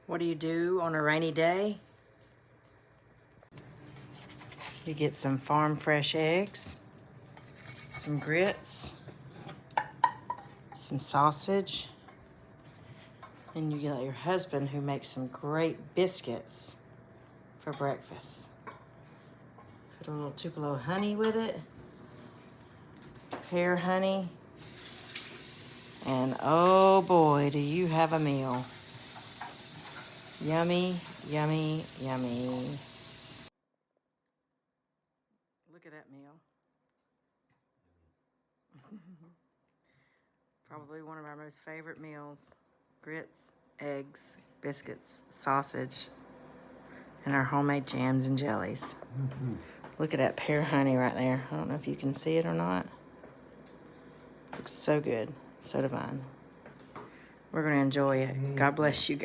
What do you do on a rainy day? You get some farm fresh eggs, some grits, some sausage, and you get your husband who makes some great biscuits for breakfast. Put a little Tupelo honey with it, pear honey, and oh boy, do you have a meal. Yummy, yummy, yummy. Look at that meal. Probably one of our most favorite meals. Grits, eggs, biscuits, sausage, and our homemade jams and jellies. Look at that pear honey right there. I don't know if you can see it or not. Looks so good, so divine. We're gonna enjoy it. God bless you guys.